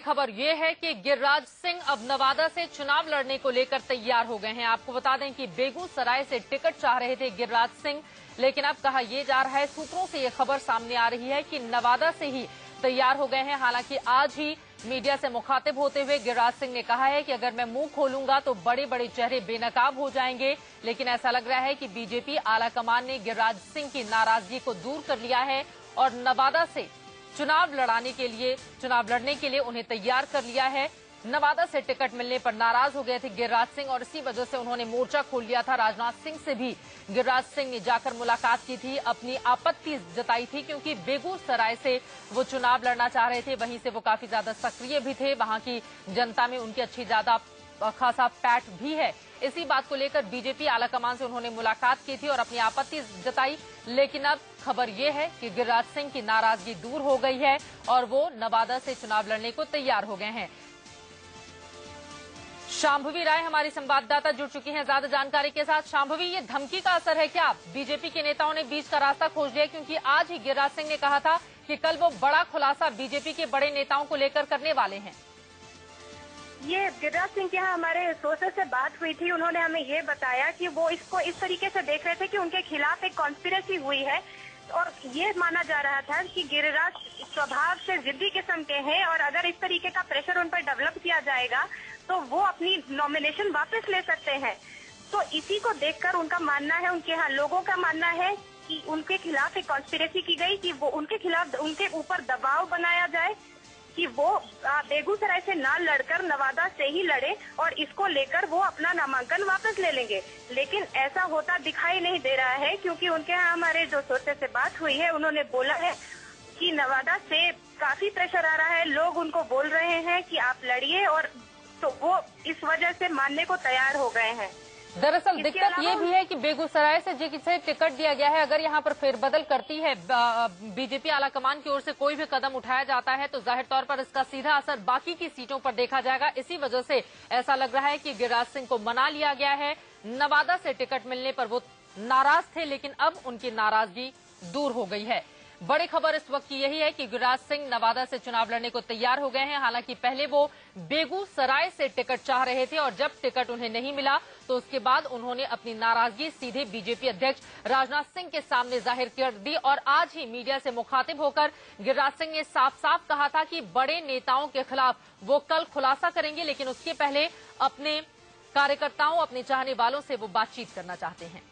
बड़ी खबर ये है कि गिरिराज सिंह अब नवादा से चुनाव लड़ने को लेकर तैयार हो गए हैं। आपको बता दें कि बेगूसराय से टिकट चाह रहे थे गिरिराज सिंह, लेकिन अब कहा यह जा रहा है, सूत्रों से ये खबर सामने आ रही है कि नवादा से ही तैयार हो गए हैं। हालांकि आज ही मीडिया से मुखातिब होते हुए गिरिराज सिंह ने कहा है कि अगर मैं मुंह खोलूंगा तो बड़े बड़े चेहरे बेनकाब हो जाएंगे, लेकिन ऐसा लग रहा है कि बीजेपी आलाकमान ने गिरिराज सिंह की नाराजगी को दूर कर लिया है और नवादा से चुनाव लड़ने के लिए उन्हें तैयार कर लिया है। नवादा से टिकट मिलने पर नाराज हो गए थे गिरिराज सिंह और इसी वजह से उन्होंने मोर्चा खोल लिया था। राजनाथ सिंह से भी गिरिराज सिंह ने जाकर मुलाकात की थी, अपनी आपत्ति जताई थी, क्योंकि बेगूसराय से वो चुनाव लड़ना चाह रहे थे। वहीं से वो काफी ज्यादा सक्रिय भी थे, वहां की जनता में उनकी अच्छी ज्यादा खासा पैठ भी है। इसी बात को लेकर बीजेपी आलाकमान से उन्होंने मुलाकात की थी और अपनी आपत्ति जताई, लेकिन अब खबर यह है कि गिरिराज सिंह की नाराजगी दूर हो गई है और वो नवादा से चुनाव लड़ने को तैयार हो गए हैं। शांभवी राय हमारी संवाददाता जुड़ चुकी हैं ज्यादा जानकारी के साथ। शांभवी, ये धमकी का असर है क्या? बीजेपी के नेताओं ने बीच का रास्ता खोज लिया, क्योंकि आज ही गिरिराज सिंह ने कहा था कि कल वो बड़ा खुलासा बीजेपी के बड़े नेताओं को लेकर करने वाले हैं। ये गिरिराज सिंह के यहाँ हमारे सोर्सेज से बात हुई थी, उन्होंने हमें ये बताया कि वो इसको इस तरीके से देख रहे थे कि उनके खिलाफ एक कॉन्स्पिरेसी हुई है और ये माना जा रहा था कि गिरिराज स्वभाव से जिद्दी किस्म के हैं और अगर इस तरीके का प्रेशर उन पर डेवलप किया जाएगा तो वो अपनी नॉमिनेशन वापस ले सकते हैं। तो इसी को देखकर उनका मानना है, उनके यहाँ लोगों का मानना है कि उनके खिलाफ एक कॉन्स्पिरेसी की गई, कि वो उनके खिलाफ उनके ऊपर दबाव बनाया जाए कि वो बेगूसराय से ना लड़कर नवादा से ही लड़े और इसको लेकर वो अपना नामांकन वापस ले लेंगे। लेकिन ऐसा होता दिखाई नहीं दे रहा है, क्योंकि उनके यहाँ हमारे जो सोर्सेज से बात हुई है उन्होंने बोला है कि नवादा से काफी प्रेशर आ रहा है, लोग उनको बोल रहे हैं कि आप लड़िए, और तो वो इस वजह से मानने को तैयार हो गए हैं। दरअसल दिक्कत ये भी है कि बेगूसराय से जिसे टिकट दिया गया है, अगर यहाँ पर फेरबदल करती है बीजेपी आलाकमान की ओर से कोई भी कदम उठाया जाता है तो जाहिर तौर पर इसका सीधा असर बाकी की सीटों पर देखा जाएगा। इसी वजह से ऐसा लग रहा है कि गिरिराज सिंह को मना लिया गया है। नवादा से टिकट मिलने पर वो नाराज थे, लेकिन अब उनकी नाराजगी दूर हो गई है। बड़ी खबर इस वक्त की यही है कि गिरिराज सिंह नवादा से चुनाव लड़ने को तैयार हो गए हैं। हालांकि पहले वो बेगूसराय से टिकट चाह रहे थे और जब टिकट उन्हें नहीं मिला तो उसके बाद उन्होंने अपनी नाराजगी सीधे बीजेपी अध्यक्ष राजनाथ सिंह के सामने जाहिर कर दी और आज ही मीडिया से मुखातिब होकर गिरिराज सिंह ने साफ साफ कहा था कि बड़े नेताओं के खिलाफ वो कल खुलासा करेंगे, लेकिन उसके पहले अपने कार्यकर्ताओं, अपने चाहने वालों से वो बातचीत करना चाहते हैं।